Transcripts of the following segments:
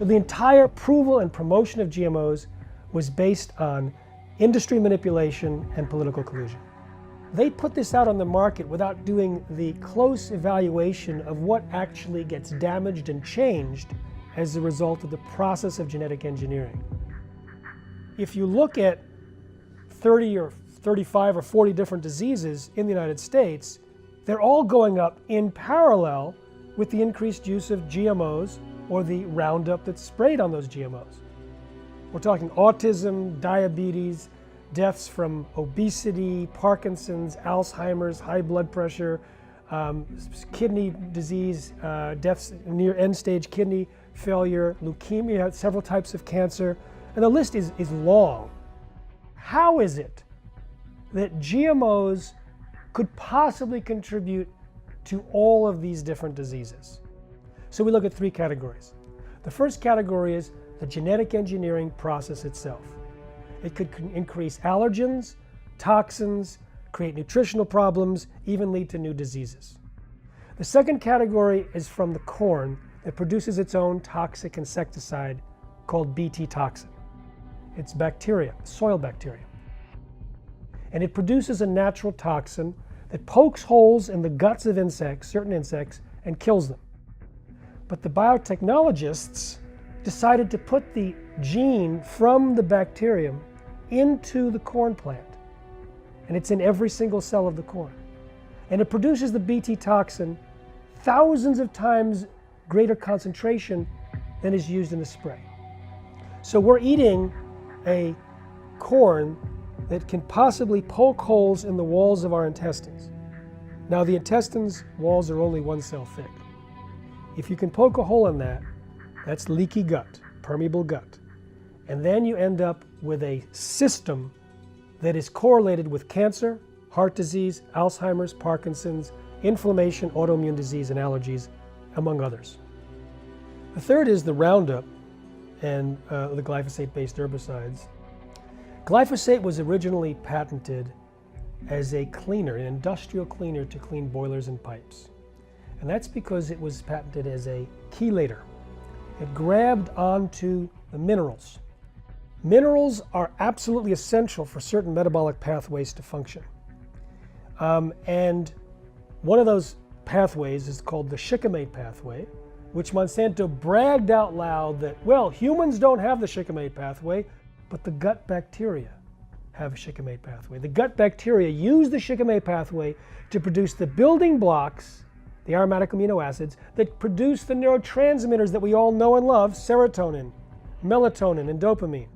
The entire approval and promotion of GMOs was based on industry manipulation and political collusion. They put this out on the market without doing the close evaluation of what actually gets damaged and changed as a result of the process of genetic engineering. If you look at 30 or 35 or 40 different diseases in the United States, they're all going up in parallel with the increased use of GMOs or the Roundup that's sprayed on those GMOs. We're talking autism, diabetes, deaths from obesity, Parkinson's, Alzheimer's, high blood pressure, kidney disease, deaths near end-stage kidney failure, leukemia, several types of cancer, and the list is long. How is it that GMOs could possibly contribute to all of these different diseases? So we look at three categories. The first category is the genetic engineering process itself. It could increase allergens, toxins, create nutritional problems, even lead to new diseases. The second category is from the corn that produces its own toxic insecticide called Bt toxin. It's bacteria, soil bacteria. And it produces a natural toxin that pokes holes in the guts of insects, certain insects, and kills them. But the biotechnologists decided to put the gene from the bacterium into the corn plant. And it's in every single cell of the corn. And it produces the Bt toxin thousands of times greater concentration than is used in the spray. So we're eating a corn that can possibly poke holes in the walls of our intestines. Now the intestines walls are only one cell thick. If you can poke a hole in that, that's leaky gut, permeable gut. And then you end up with a system that is correlated with cancer, heart disease, Alzheimer's, Parkinson's, inflammation, autoimmune disease, and allergies, among others. The third is the Roundup and the glyphosate-based herbicides. Glyphosate was originally patented as a cleaner, an industrial cleaner to clean boilers and pipes. And that's because it was patented as a chelator. It grabbed onto the minerals. Minerals are absolutely essential for certain metabolic pathways to function. And one of those pathways is called the shikimate pathway, which Monsanto bragged out loud that, well, humans don't have the shikimate pathway, but the gut bacteria have a shikimate pathway. The gut bacteria use the shikimate pathway to produce the building blocks, the aromatic amino acids, that produce the neurotransmitters that we all know and love, serotonin, melatonin, and dopamine.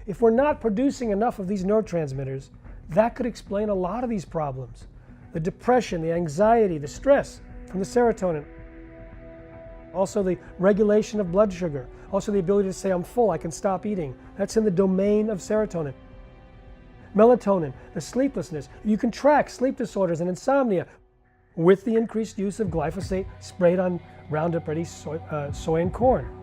If we're not producing enough of these neurotransmitters, that could explain a lot of these problems. The depression, the anxiety, the stress from the serotonin. Also the regulation of blood sugar. Also the ability to say, I'm full, I can stop eating. That's in the domain of serotonin. Melatonin, the sleeplessness. You can track sleep disorders and insomnia with the increased use of glyphosate sprayed on Roundup-ready soy and corn.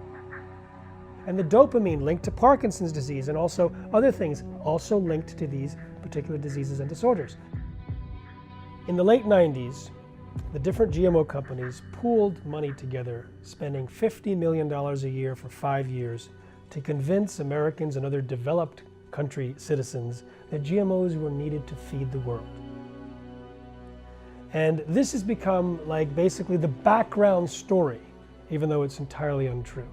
And the dopamine linked to Parkinson's disease and also other things also linked to these particular diseases and disorders. In the late 90s, the different GMO companies pooled money together, spending $50 million a year for 5 years to convince Americans and other developed country citizens that GMOs were needed to feed the world. And this has become like basically the background story, even though it's entirely untrue.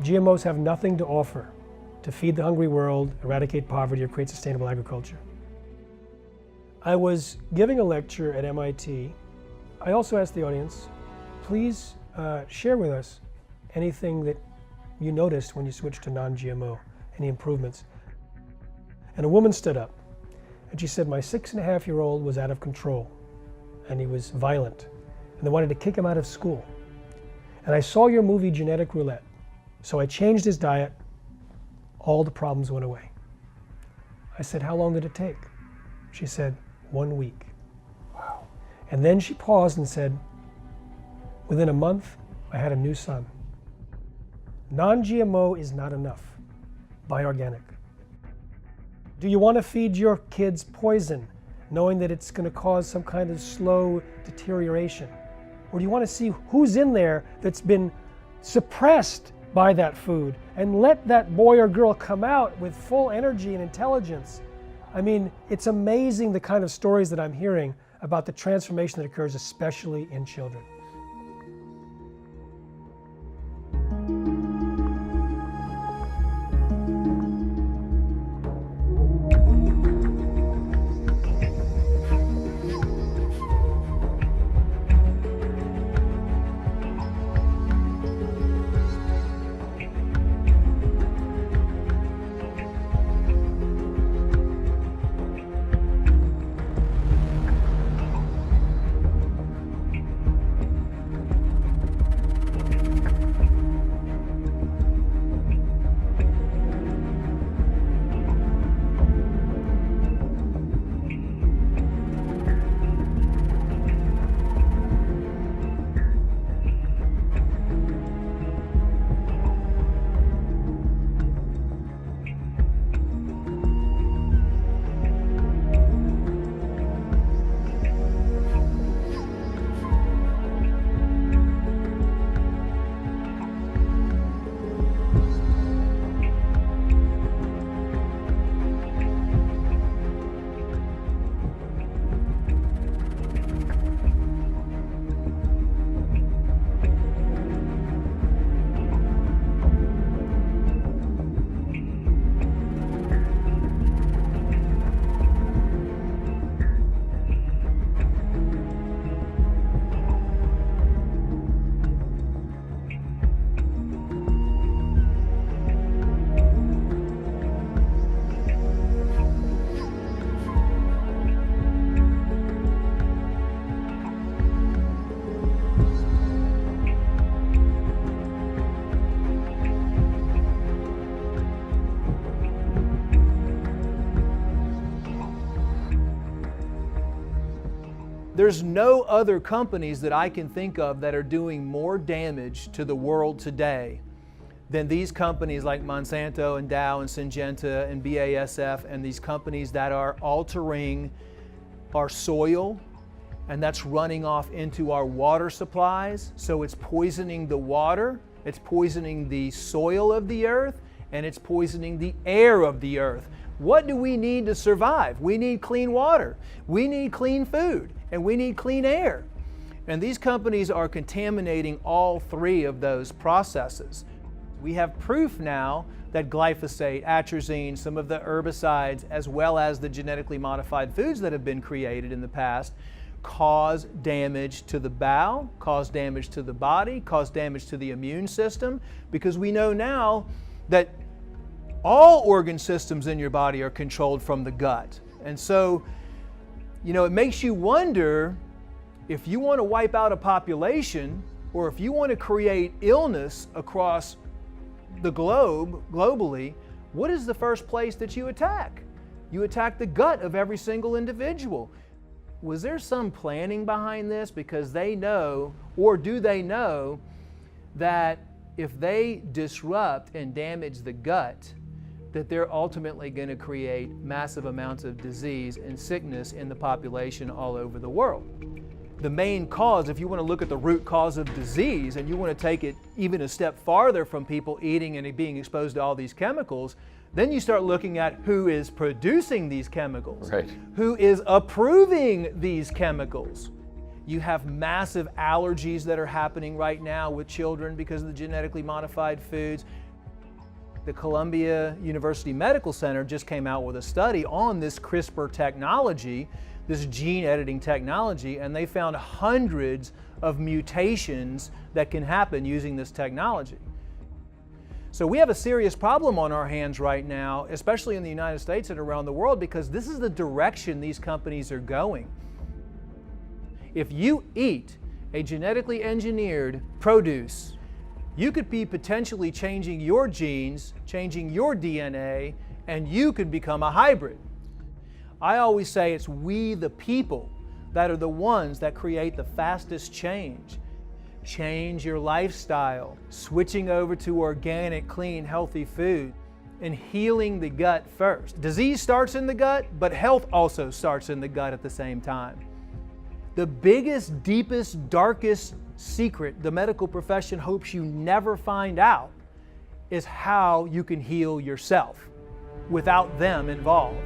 GMOs have nothing to offer to feed the hungry world, eradicate poverty, or create sustainable agriculture. I was giving a lecture at MIT. I also asked the audience, please share with us anything that you noticed when you switched to non-GMO, any improvements. And a woman stood up and she said, my 6.5-year-old was out of control and he was violent and they wanted to kick him out of school. And I saw your movie Genetic Roulette, so I changed his diet, all the problems went away. I said, how long did it take? She said, 1 week. Wow. And then she paused and said, within a month, I had a new son. Non-GMO is not enough. Buy organic. Do you want to feed your kids poison, knowing that it's going to cause some kind of slow deterioration? Or do you want to see who's in there that's been suppressed by that food and let that boy or girl come out with full energy and intelligence. I mean, it's amazing the kind of stories that I'm hearing about the transformation that occurs, especially in children. There's no other companies that I can think of that are doing more damage to the world today than these companies like Monsanto and Dow and Syngenta and BASF, and these companies that are altering our soil, and that's running off into our water supplies. So it's poisoning the water, it's poisoning the soil of the earth, and it's poisoning the air of the earth. What do we need to survive? We need clean water, we need clean food, and we need clean air. And these companies are contaminating all three of those processes. We have proof now that glyphosate, atrazine, some of the herbicides, as well as the genetically modified foods that have been created in the past, cause damage to the bowel, cause damage to the body, cause damage to the immune system, because we know now that all organ systems in your body are controlled from the gut. And so, it makes you wonder, if you want to wipe out a population, or if you want to create illness across the globe, globally, what is the first place that you attack? You attack the gut of every single individual. Was there some planning behind this? Because they know, or do they know, that if they disrupt and damage the gut, that they're ultimately going to create massive amounts of disease and sickness in the population all over the world. The main cause, if you want to look at the root cause of disease, and you want to take it even a step farther from people eating and being exposed to all these chemicals, then you start looking at who is producing these chemicals, right, who is approving these chemicals. You have massive allergies that are happening right now with children because of the genetically modified foods. The Columbia University Medical Center just came out with a study on this CRISPR technology, this gene editing technology, and they found hundreds of mutations that can happen using this technology. So we have a serious problem on our hands right now, especially in the United States and around the world, because this is the direction these companies are going. If you eat a genetically engineered produce, you could be potentially changing your genes, changing your DNA, and you could become a hybrid. I always say it's we the people that are the ones that create the fastest change. Change your lifestyle, switching over to organic, clean, healthy food, and healing the gut first. Disease starts in the gut, but health also starts in the gut at the same time. The biggest, deepest, darkest secret the medical profession hopes you never find out is how you can heal yourself without them involved.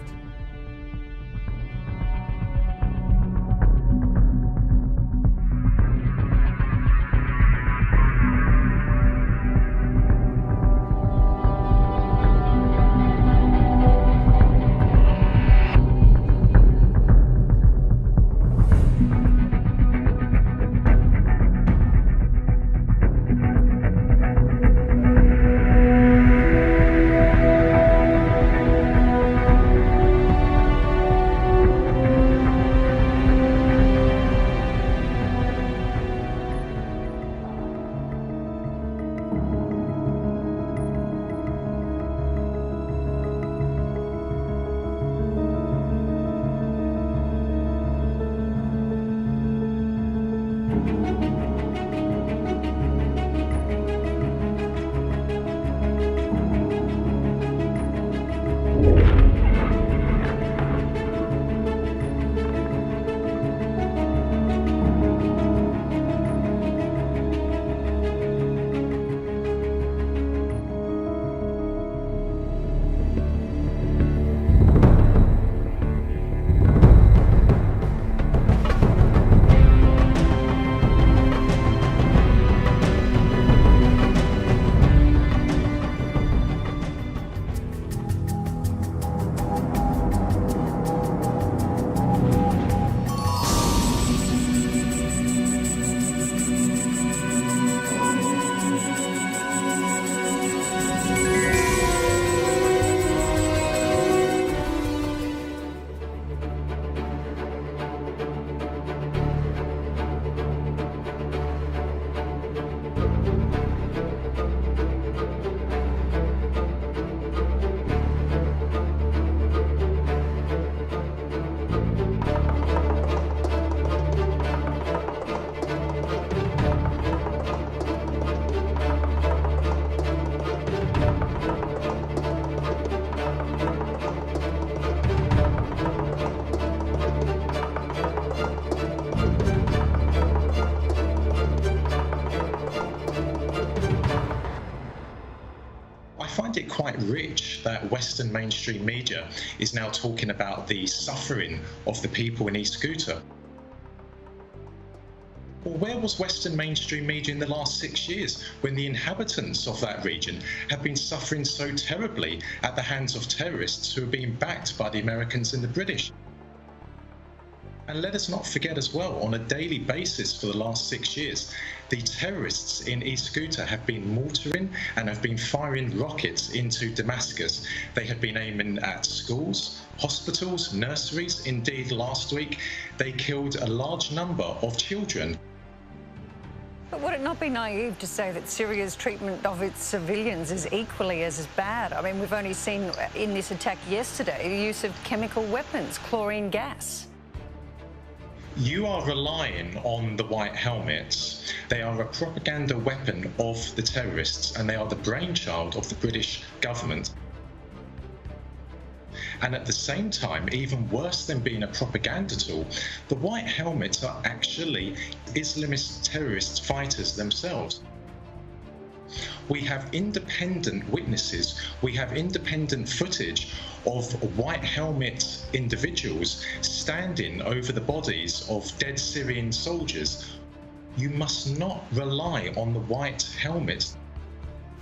Quite rich that Western mainstream media is now talking about the suffering of the people in East Ghouta. Well, where was Western mainstream media in the last 6 years when the inhabitants of that region have been suffering so terribly at the hands of terrorists who are being backed by the Americans and the British? And let us not forget as well, on a daily basis for the last 6 years, the terrorists in East Ghouta have been mortaring and have been firing rockets into Damascus. They have been aiming at schools, hospitals, nurseries. Indeed, last week, they killed a large number of children. But would it not be naive to say that Syria's treatment of its civilians is equally as bad? I mean, we've only seen in this attack yesterday the use of chemical weapons, chlorine gas. You are relying on the white helmets. They are a propaganda weapon of the terrorists, and they are the brainchild of the British government. And at the same time, even worse than being a propaganda tool, the white helmets are actually Islamist terrorist fighters themselves. We have independent witnesses, we have independent footage of white helmet individuals standing over the bodies of dead Syrian soldiers. You must not rely on the white helmets.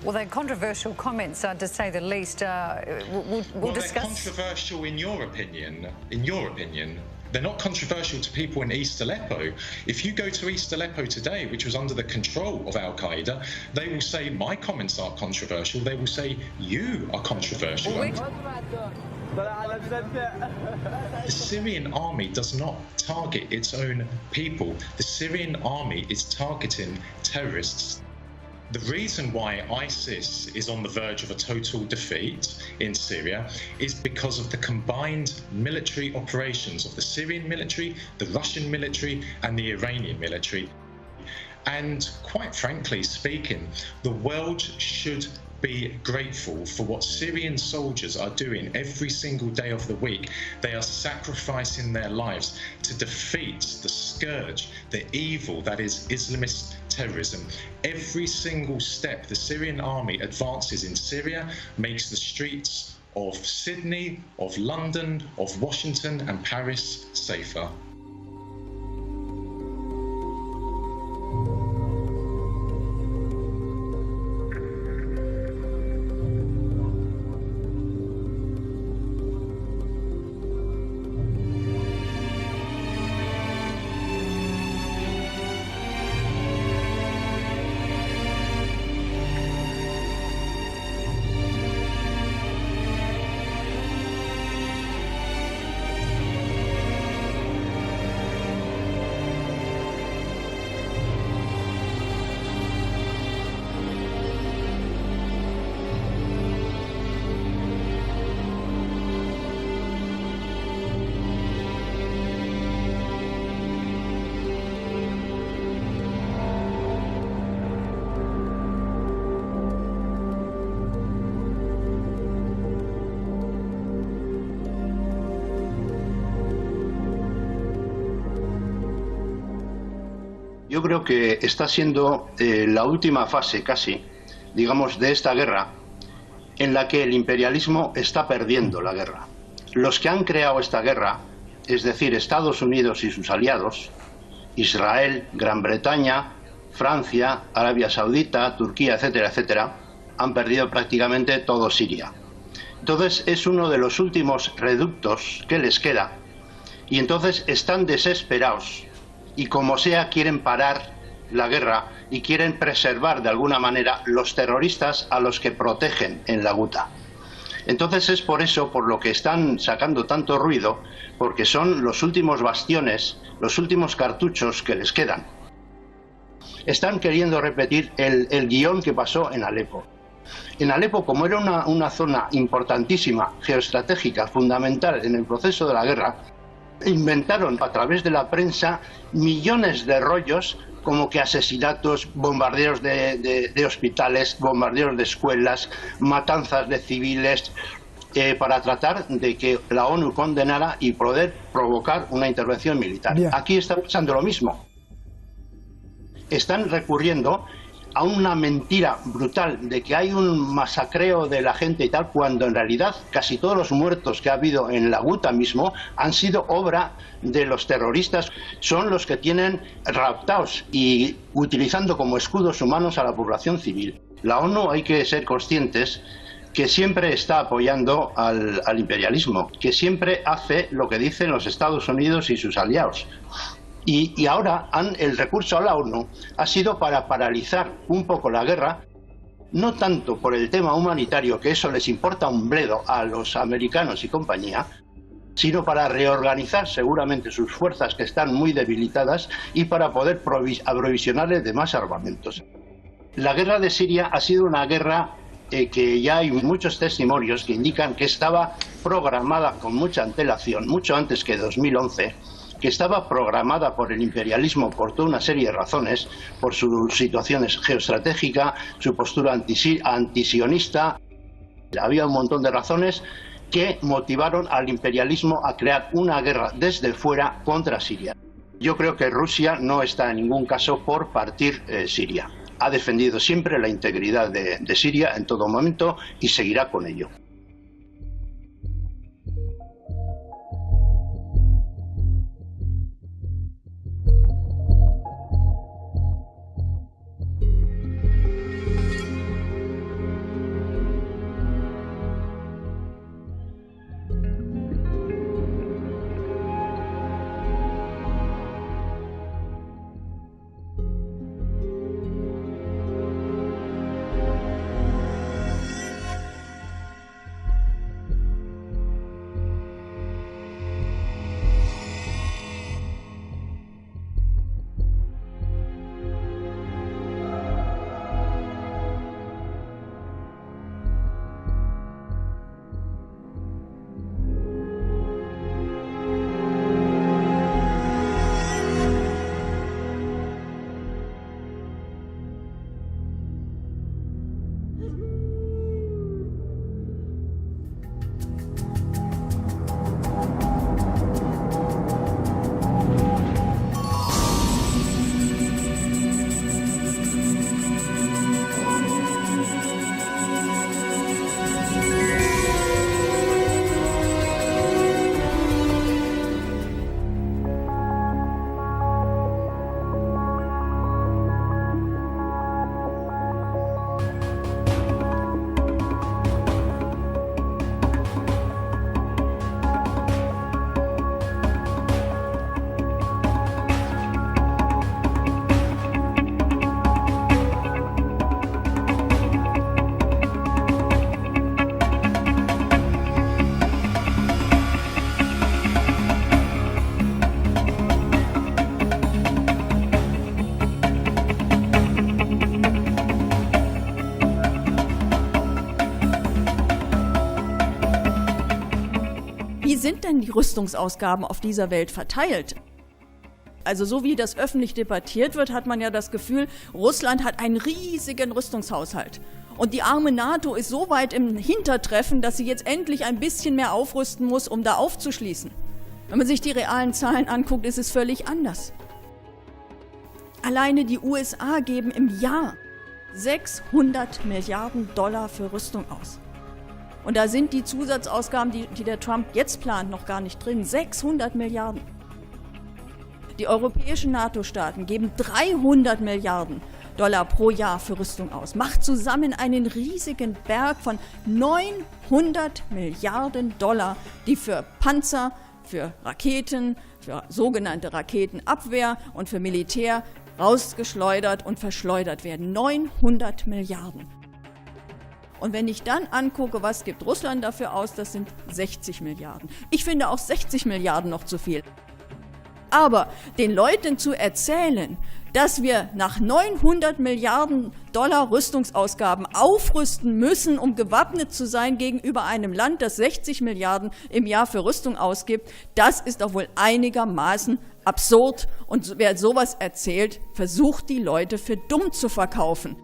Well, they're controversial comments, to say the least. We'll discuss. They're controversial in your opinion. In your opinion. They're not controversial to people in East Aleppo. If you go to East Aleppo today, which was under the control of Al-Qaeda, they will say my comments are controversial. They will say you are controversial. The Syrian army does not target its own people. The Syrian army is targeting terrorists. The reason why ISIS is on the verge of a total defeat in Syria is because of the combined military operations of the Syrian military, the Russian military, and the Iranian military. And quite frankly speaking, the world should be grateful for what Syrian soldiers are doing every single day of the week. They are sacrificing their lives to defeat the scourge, the evil that is Islamist terrorism. Every single step the Syrian army advances in Syria makes the streets of Sydney, of London, of Washington and Paris safer. Yo creo que está siendo la última fase casi, digamos, de esta guerra en la que el imperialismo está perdiendo la guerra. Los que han creado esta guerra, es decir, Estados Unidos y sus aliados, Israel, Gran Bretaña, Francia, Arabia Saudita, Turquía, etcétera, etcétera, han perdido prácticamente todo Siria. Entonces es uno de los últimos reductos que les queda y entonces están desesperados y como sea quieren parar la guerra y quieren preservar de alguna manera los terroristas a los que protegen en la Ghouta. Entonces es por eso por lo que están sacando tanto ruido, porque son los últimos bastiones, los últimos cartuchos que les quedan. Están queriendo repetir el guión que pasó en Alepo. En Alepo, como era una zona importantísima, geoestratégica, fundamental en el proceso de la guerra, inventaron a través de la prensa millones de rollos como que asesinatos, bombardeos de hospitales, bombardeos de escuelas, matanzas de civiles, para tratar de que la ONU condenara y poder provocar una intervención militar. Bien. Aquí está pasando lo mismo. Están recurriendo a una mentira brutal de que hay un masacreo de la gente y tal, cuando en realidad casi todos los muertos que ha habido en la Ghouta mismo han sido obra de los terroristas. Son los que tienen raptados y utilizando como escudos humanos a la población civil. La ONU, hay que ser conscientes que siempre está apoyando al imperialismo, que siempre hace lo que dicen los Estados Unidos y sus aliados. Y ahora el recurso a la ONU ha sido para paralizar un poco la guerra, no tanto por el tema humanitario, que eso les importa un bledo a los americanos y compañía, sino para reorganizar seguramente sus fuerzas que están muy debilitadas y para poder aprovisionarles de más armamentos. La guerra de Siria ha sido una guerra que ya hay muchos testimonios que indican que estaba programada con mucha antelación, mucho antes que 2011, que estaba programada por el imperialismo por toda una serie de razones, por su situación geoestratégica, su postura antisionista. Había un montón de razones que motivaron al imperialismo a crear una guerra desde fuera contra Siria. Yo creo que Rusia no está en ningún caso por partir Siria. Ha defendido siempre la integridad de Siria en todo momento y seguirá con ello. sind denn die Rüstungsausgaben auf dieser Welt verteilt? Also so wie das öffentlich debattiert wird, hat man ja das Gefühl, Russland hat einen riesigen Rüstungshaushalt. Und die arme NATO ist so weit im Hintertreffen, dass sie jetzt endlich ein bisschen mehr aufrüsten muss, um da aufzuschließen. Wenn man sich die realen Zahlen anguckt, ist es völlig anders. Alleine die USA geben im Jahr 600 Milliarden Dollar für Rüstung aus. Und da sind die Zusatzausgaben, die der Trump jetzt plant, noch gar nicht drin. 600 Milliarden. Die europäischen NATO-Staaten geben 300 Milliarden Dollar pro Jahr für Rüstung aus. Macht zusammen einen riesigen Berg von 900 Milliarden Dollar, die für Panzer, für Raketen, für sogenannte Raketenabwehr und für Militär rausgeschleudert und verschleudert werden. 900 Milliarden. Und wenn ich dann angucke, was gibt Russland dafür aus, das sind 60 Milliarden. Ich finde auch 60 Milliarden noch zu viel. Aber den Leuten zu erzählen, dass wir nach 900 Milliarden Dollar Rüstungsausgaben aufrüsten müssen, um gewappnet zu sein gegenüber einem Land, das 60 Milliarden im Jahr für Rüstung ausgibt, das ist doch wohl einigermaßen absurd. Und wer sowas erzählt, versucht die Leute für dumm zu verkaufen.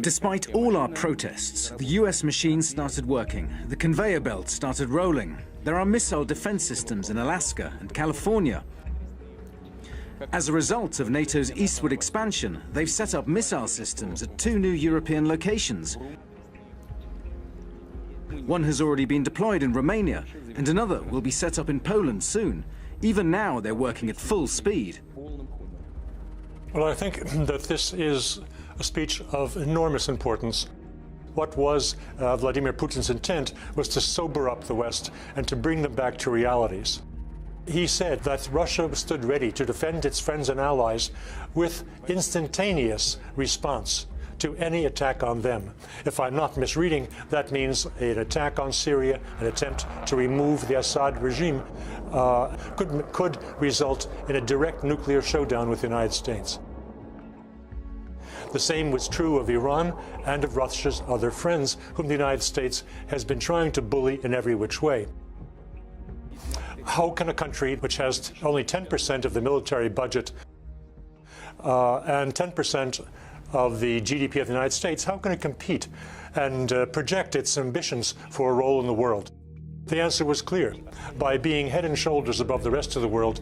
Despite all our protests, the US machines started working. The conveyor belt started rolling. There are missile defense systems in Alaska and California. As a result of NATO's eastward expansion, they've set up missile systems at 2 new European locations. One has already been deployed in Romania, and another will be set up in Poland soon. Even now, they're working at full speed. Well, I think that this is a speech of enormous importance. What was Vladimir Putin's intent was to sober up the West and to bring them back to realities. He said that Russia stood ready to defend its friends and allies with instantaneous response to any attack on them. If I'm not misreading, that means an attack on Syria, an attempt to remove the Assad regime, could result in a direct nuclear showdown with the United States. The same was true of Iran and of Russia's other friends, whom the United States has been trying to bully in every which way. How can a country which has only 10% of the military budget and 10% of the GDP of the United States, how can it compete and project its ambitions for a role in the world? The answer was clear, by being head and shoulders above the rest of the world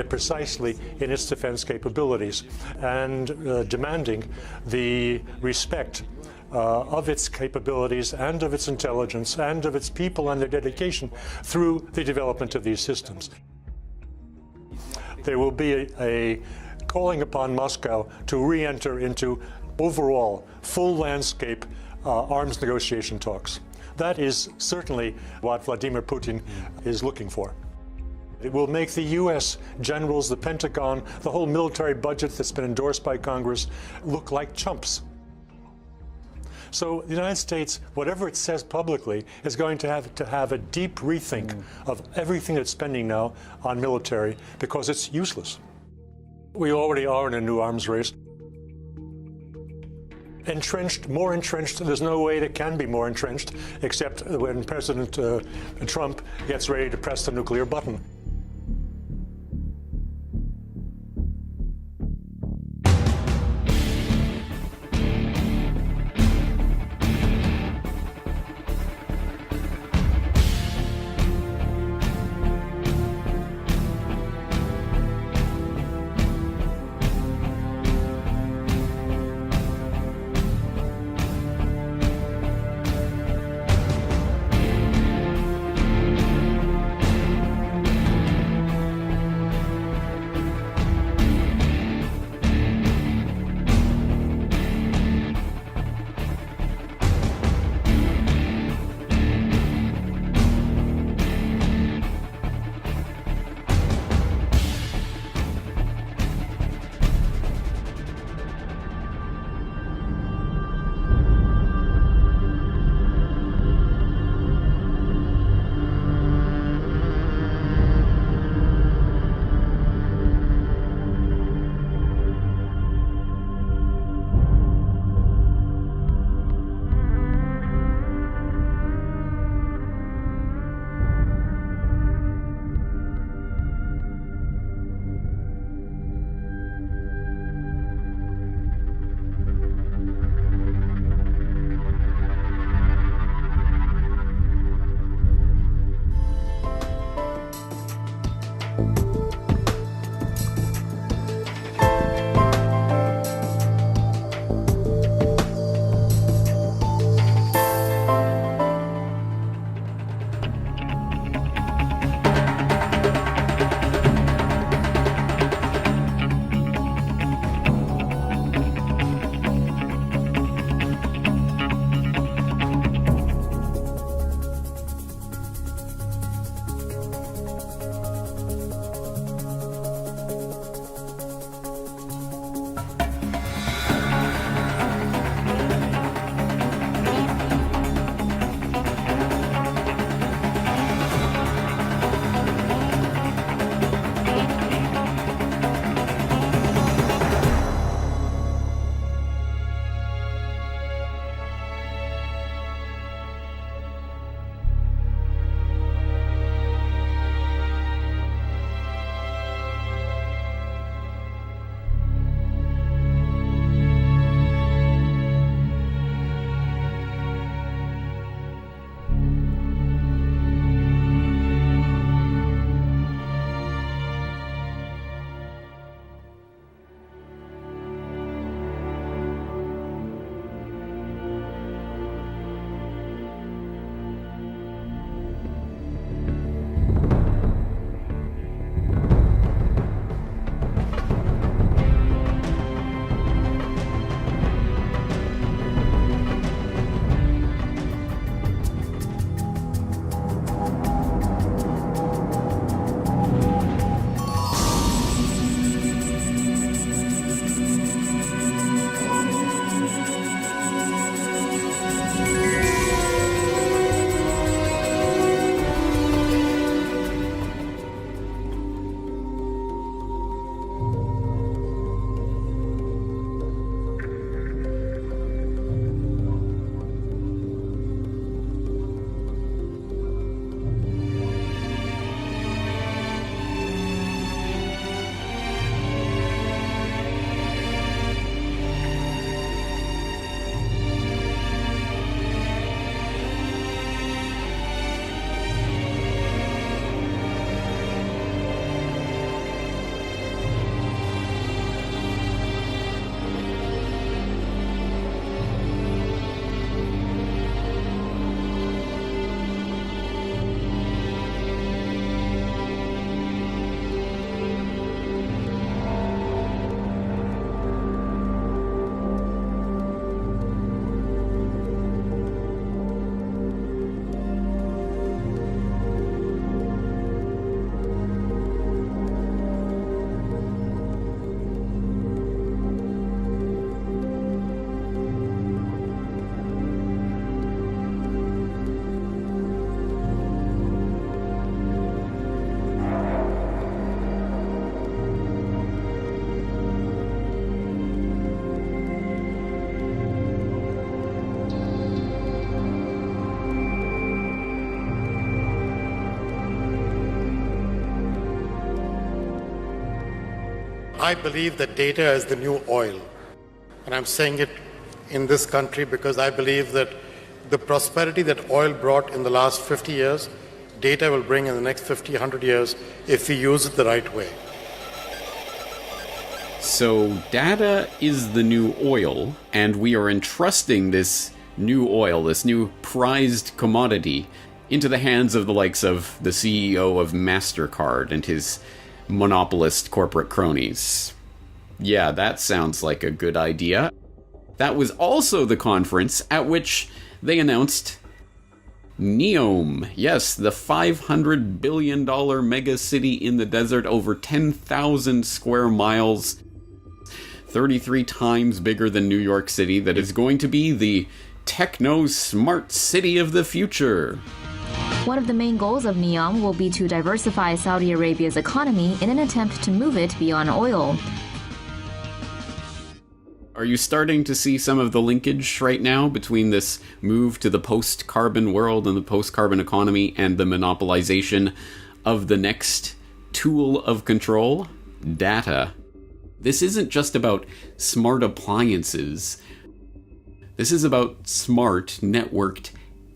precisely in its defense capabilities and demanding the respect of its capabilities and of its intelligence and of its people and their dedication through the development of these systems. There will be a calling upon Moscow to re-enter into overall full landscape arms negotiation talks. That is certainly what Vladimir Putin is looking for. It will make the US generals, the Pentagon, the whole military budget that's been endorsed by Congress look like chumps. So the United States, whatever it says publicly, is going to have a deep rethink of everything it's spending now on military because it's useless. We already are in a new arms race. Entrenched, more entrenched, there's no way that can be more entrenched except when President Trump gets ready to press the nuclear button. I believe that data is the new oil. And I'm saying it in this country because I believe that the prosperity that oil brought in the last 50 years, data will bring in the next 50, 100 years if we use it the right way. So data is the new oil, and we are entrusting this new oil, this new prized commodity, into the hands of the likes of the CEO of MasterCard and his monopolist corporate cronies. Yeah, that sounds like a good idea. That was also the conference at which they announced Neom. Yes, the $500 billion mega city in the desert, over 10,000 square miles, 33 times bigger than New York City, that is going to be the techno-smart city of the future. One of the main goals of Neom will be to diversify Saudi Arabia's economy in an attempt to move it beyond oil. Are you starting to see some of the linkage right now between this move to the post-carbon world and the post-carbon economy and the monopolization of the next tool of control? Data. This isn't just about smart appliances. This is about smart, networked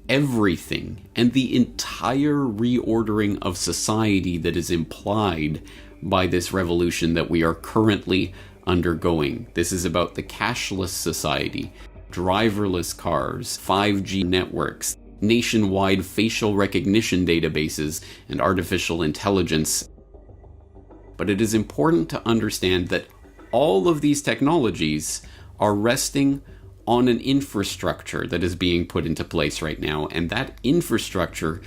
everything, and the entire reordering of society that is implied by this revolution that we are currently undergoing. This is about the cashless society, driverless cars, 5G networks, nationwide facial recognition databases, and artificial intelligence. But it is important to understand that all of these technologies are resting on an infrastructure that is being put into place right now, and that infrastructure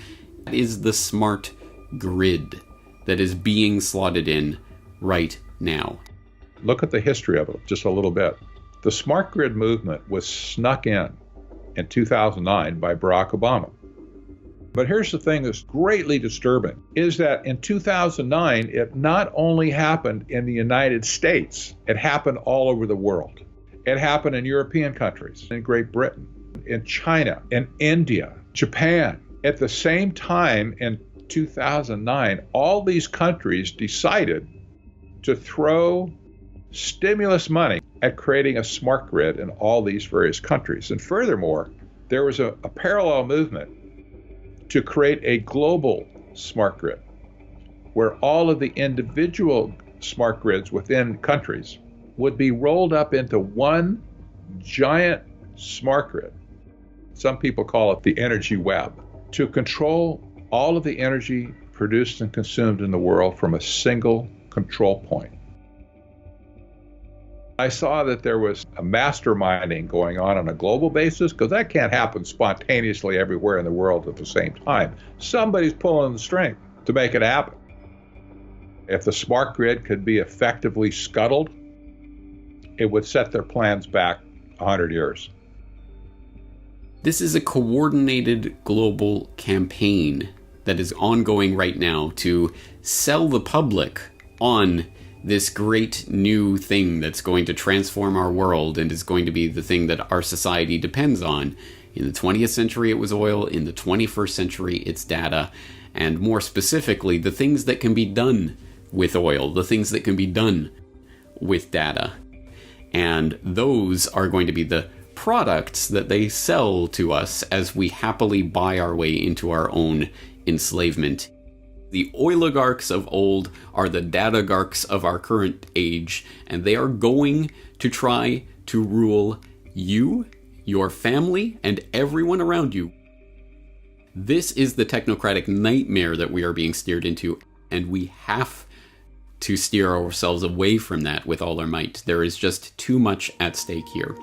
is the smart grid that is being slotted in right now. Look at the history of it just a little bit. The smart grid movement was snuck in 2009 by Barack Obama. But here's the thing that's greatly disturbing, is that in 2009, it not only happened in the United States, it happened all over the world. It happened in European countries, in Great Britain, in China, in India, Japan. At the same time in 2009, all these countries decided to throw stimulus money at creating a smart grid in all these various countries. And furthermore, there was a parallel movement to create a global smart grid where all of the individual smart grids within countries would be rolled up into one giant smart grid. Some people call it the energy web, to control all of the energy produced and consumed in the world from a single control point. I saw that there was a masterminding going on a global basis, because that can't happen spontaneously everywhere in the world at the same time. Somebody's pulling the string to make it happen. If the smart grid could be effectively scuttled, it would set their plans back 100 years. This is a coordinated global campaign that is ongoing right now to sell the public on this great new thing that's going to transform our world and is going to be the thing that our society depends on. In the 20th century, it was oil. In the 21st century, it's data. And more specifically, the things that can be done with oil, the things that can be done with data. And those are going to be the products that they sell to us as we happily buy our way into our own enslavement. The oligarchs of old are the datagarchs of our current age, and they are going to try to rule you, your family, and everyone around you. This is the technocratic nightmare that we are being steered into, and we have to steer ourselves away from that with all our might. There is just too much at stake here.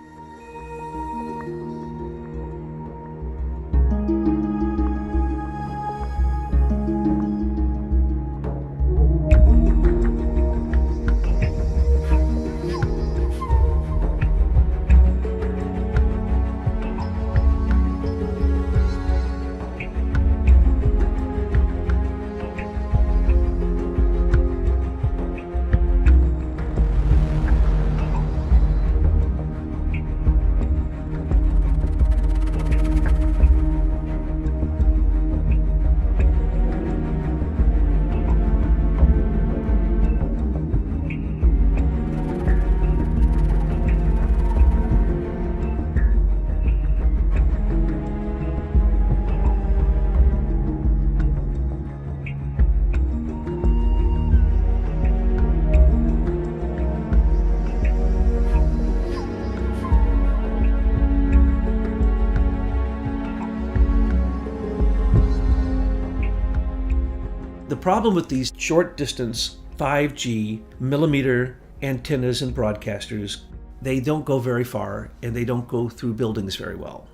The problem with these short distance 5G millimeter antennas and broadcasters, they don't go very far and they don't go through buildings very well.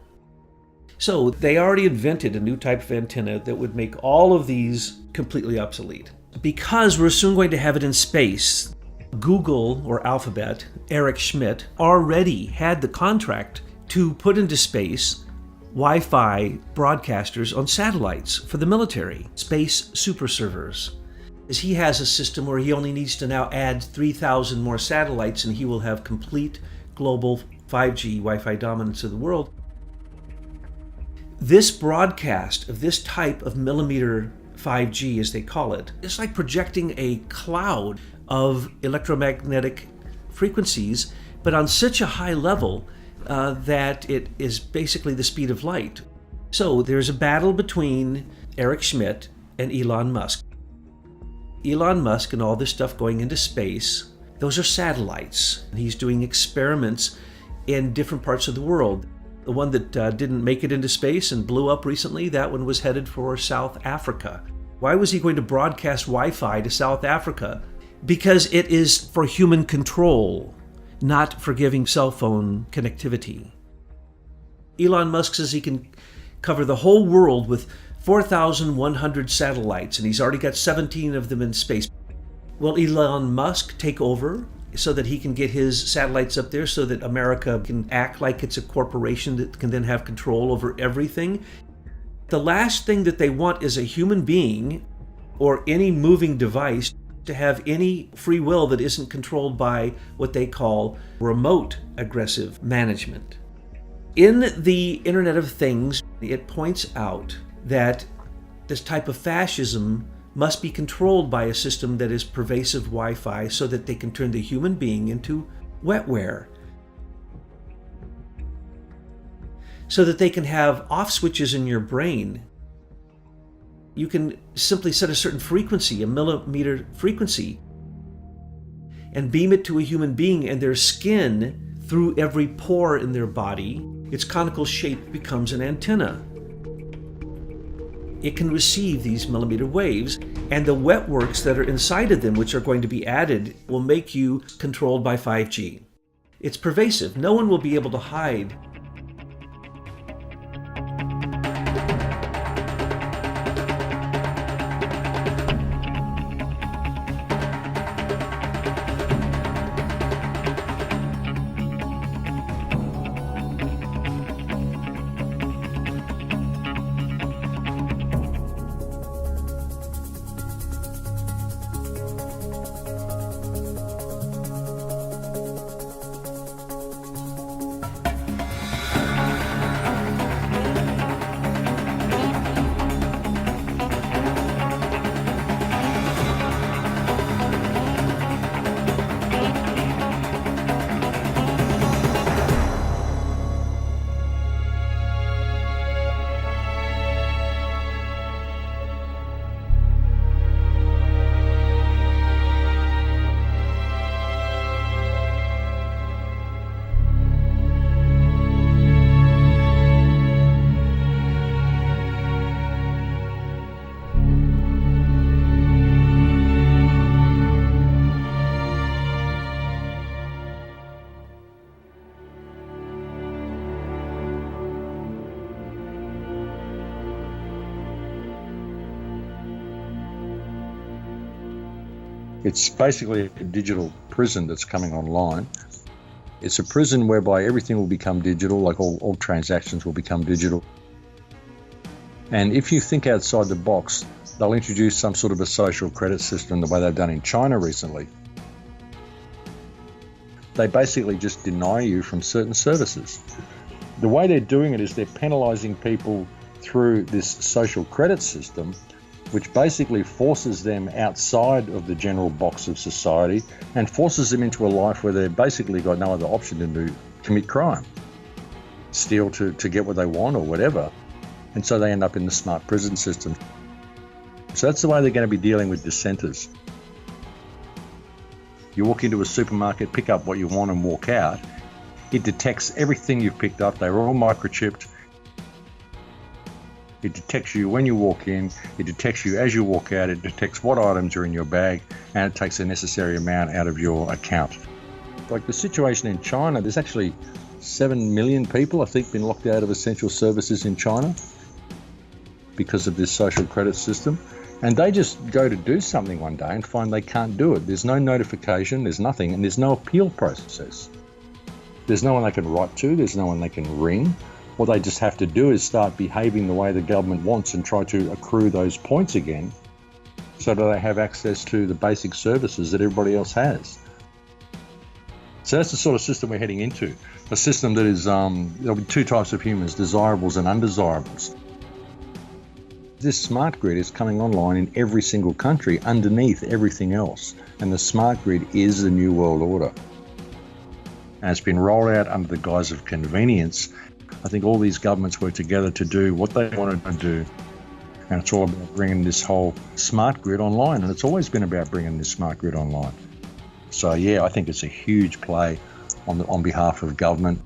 So they already invented a new type of antenna that would make all of these completely obsolete. Because we're soon going to have it in space, Google or Alphabet, Eric Schmidt, already had the contract to put into space Wi-Fi broadcasters on satellites for the military, space super servers. As he has a system where he only needs to now add 3,000 more satellites and he will have complete global 5G Wi-Fi dominance of the world. This broadcast of this type of millimeter 5G, as they call it, it's like projecting a cloud of electromagnetic frequencies, but on such a high level that it is basically the speed of light. So there's a battle between Eric Schmidt and Elon Musk. Elon Musk and all this stuff going into space, those are satellites. He's doing experiments in different parts of the world. The one that didn't make it into space and blew up recently, that one was headed for South Africa. Why was he going to broadcast Wi-Fi to South Africa? Because it is for human control, not for giving cell phone connectivity. Elon Musk says he can cover the whole world with 4,100 satellites, and he's already got 17 of them in space. Will Elon Musk take over so that he can get his satellites up there so that America can act like it's a corporation that can then have control over everything? The last thing that they want is a human being or any moving device to have any free will that isn't controlled by what they call remote aggressive management. In the Internet of Things, it points out that this type of fascism must be controlled by a system that is pervasive Wi-Fi so that they can turn the human being into wetware. So that they can have off switches in your brain. You can simply set a certain frequency, a millimeter frequency, and beam it to a human being, and their skin, through every pore in their body, its conical shape becomes an antenna. It can receive these millimeter waves, and the wetworks that are inside of them, which are going to be added, will make you controlled by 5G. It's pervasive. No one will be able to hide. It's basically a digital prison that's coming online. It's a prison whereby everything will become digital, like all transactions will become digital. And if you think outside the box, they'll introduce some sort of a social credit system the way they've done in China recently. They basically just deny you from certain services. The way they're doing it is they're penalising people through this social credit system, which basically forces them outside of the general box of society and forces them into a life where they've basically got no other option than to commit crime, steal to get what they want or whatever. And so they end up in the smart prison system. So that's the way they're going to be dealing with dissenters. You walk into a supermarket, pick up what you want and walk out. It detects everything you've picked up. They're all microchipped. It detects you when you walk in, it detects you as you walk out, it detects what items are in your bag, and it takes the necessary amount out of your account. Like the situation in China, there's actually 7 million people, I think, been locked out of essential services in China because of this social credit system. And they just go to do something one day and find they can't do it. There's no notification, there's nothing, and there's no appeal process. There's no one they can write to, there's no one they can ring. What they just have to do is start behaving the way the government wants and try to accrue those points again so that they have access to the basic services that everybody else has. So that's the sort of system we're heading into. A system that is, there'll be two types of humans, desirables and undesirables. This smart grid is coming online in every single country underneath everything else. And the smart grid is the new world order. And it's been rolled out under the guise of convenience. I think all these governments work together to do what they wanted to do. And it's all about bringing this whole smart grid online. And it's always been about bringing this smart grid online. So yeah, I think it's a huge play on behalf of government.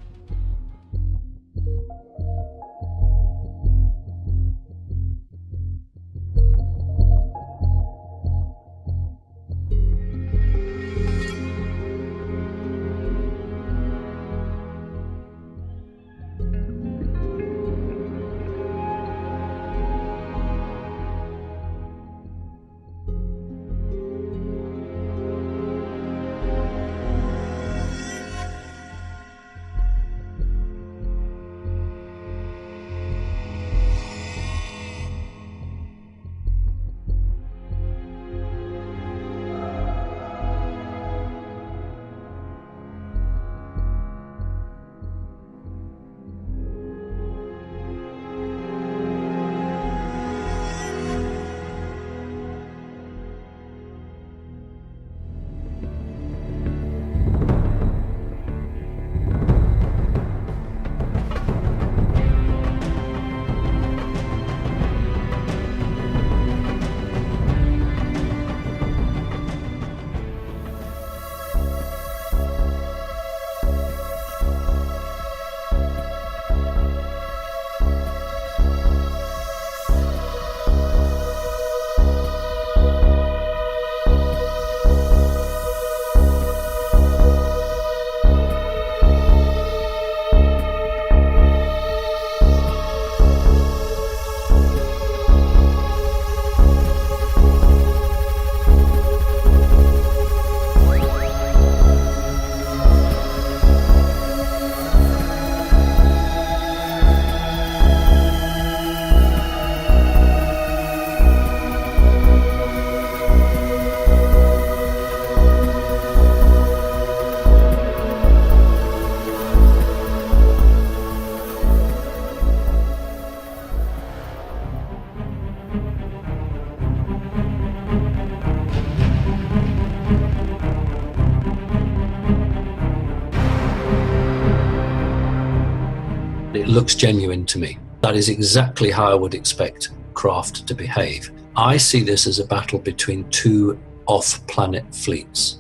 It looks genuine to me. That is exactly how I would expect craft to behave. I see this as a battle between two off-planet fleets.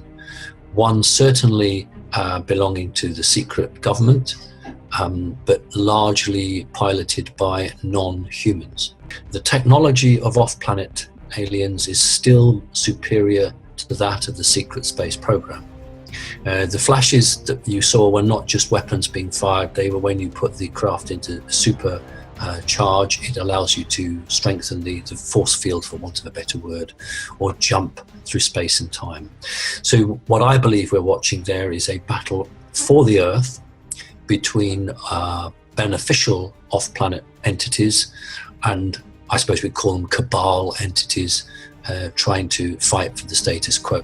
One certainly belonging to the secret government, but largely piloted by non-humans. The technology of off-planet aliens is still superior to that of the secret space program. The flashes that you saw were not just weapons being fired, they were when you put the craft into super charge. It allows you to strengthen the force field, for want of a better word, or jump through space and time. So what I believe we're watching there is a battle for the Earth between beneficial off-planet entities and, I suppose we'd call them cabal entities, trying to fight for the status quo.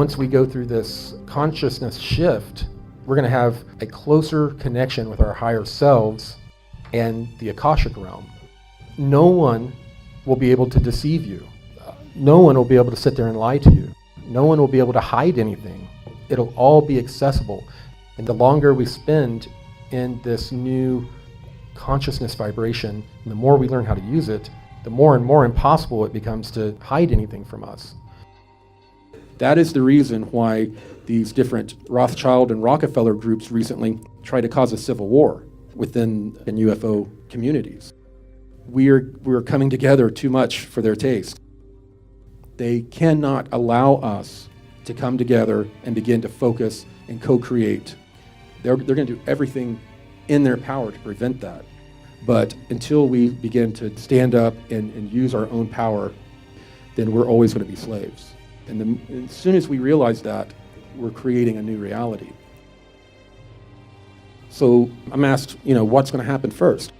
once we go through this consciousness shift, we're going to have a closer connection with our higher selves and the Akashic realm. No one will be able to deceive you. No one will be able to sit there and lie to you. No one will be able to hide anything. It'll all be accessible. And the longer we spend in this new consciousness vibration, and the more we learn how to use it, the more and more impossible it becomes to hide anything from us. That is the reason why these different Rothschild and Rockefeller groups recently tried to cause a civil war within UFO communities. We're coming together too much for their taste. They cannot allow us to come together and begin to focus and co-create. They're going to do everything in their power to prevent that. But until we begin to stand up and use our own power, then we're always going to be slaves. And as soon as we realize that, we're creating a new reality. So I'm asked, what's going to happen first?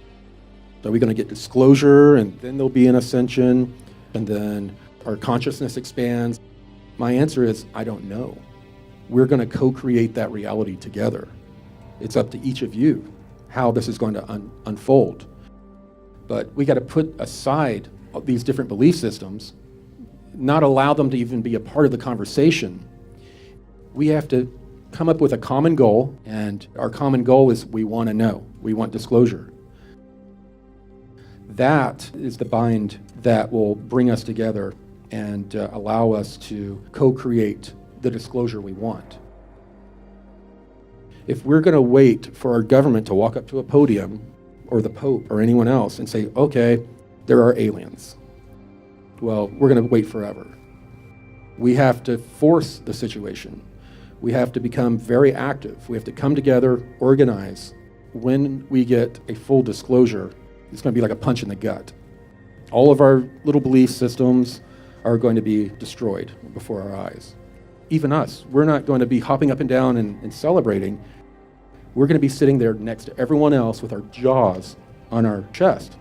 Are we going to get disclosure, and then there'll be an ascension, and then our consciousness expands? My answer is, I don't know. We're going to co-create that reality together. It's up to each of you how this is going to unfold. But we got to put aside these different belief systems, not allow them to even be a part of the conversation. We have to come up with a common goal, and our common goal is we want to know. We want disclosure. That is the bind that will bring us together and allow us to co-create the disclosure we want. If we're going to wait for our government to walk up to a podium, or the Pope, or anyone else, and say, okay, there are aliens, well, we're going to wait forever. We have to force the situation. We have to become very active. We have to come together, organize. When we get a full disclosure, it's going to be like a punch in the gut. All of our little belief systems are going to be destroyed before our eyes. Even us, we're not going to be hopping up and down and celebrating. We're going to be sitting there next to everyone else with our jaws on our chest.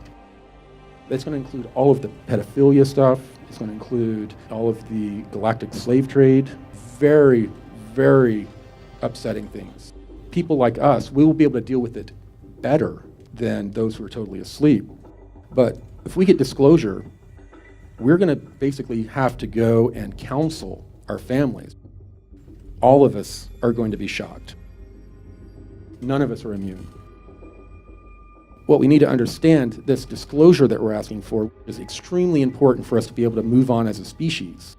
That's going to include all of the pedophilia stuff. It's going to include all of the galactic slave trade. Very, very upsetting things. People like us, we will be able to deal with it better than those who are totally asleep. But if we get disclosure, we're going to basically have to go and counsel our families. All of us are going to be shocked. None of us are immune. What we need to understand, this disclosure that we're asking for is extremely important for us to be able to move on as a species.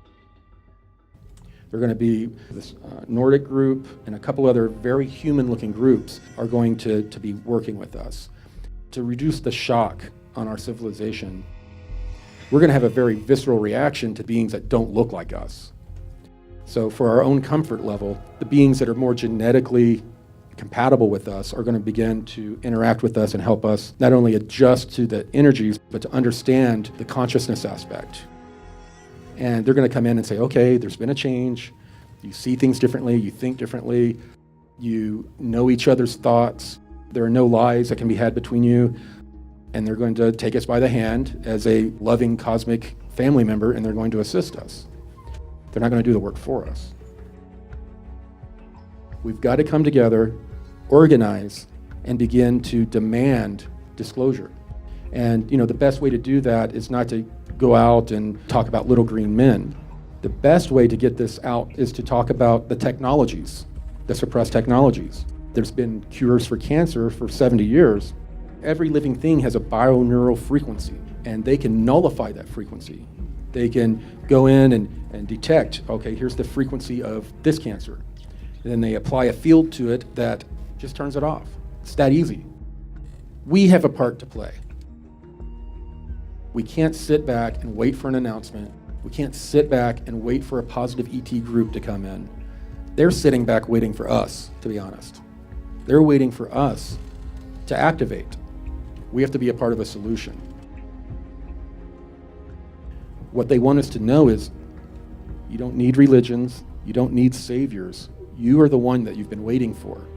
They're going to be this Nordic group and a couple other very human-looking groups are going to be working with us to reduce the shock on our civilization. We're going to have a very visceral reaction to beings that don't look like us. So for our own comfort level, the beings that are more genetically compatible with us are going to begin to interact with us and help us not only adjust to the energies, but to understand the consciousness aspect. And they're going to come in and say, okay, there's been a change. You see things differently, you think differently, you know each other's thoughts. There are no lies that can be had between you. And they're going to take us by the hand as a loving cosmic family member, and they're going to assist us. They're not going to do the work for us. We've got to come together, organize, and begin to demand disclosure. And the best way to do that is not to go out and talk about little green men. The best way to get this out is to talk about the technologies, the suppressed technologies. There's been cures for cancer for 70 years. Every living thing has a bioneural frequency, and they can nullify that frequency. They can go in and detect, okay, here's the frequency of this cancer. And then they apply a field to it that just turns it off. It's that easy. We have a part to play. We can't sit back and wait for an announcement. We can't sit back and wait for a positive ET group to come in. They're sitting back waiting for us, to be honest. They're waiting for us to activate. We have to be a part of a solution. What they want us to know is you don't need religions, you don't need saviors. You are the one that you've been waiting for.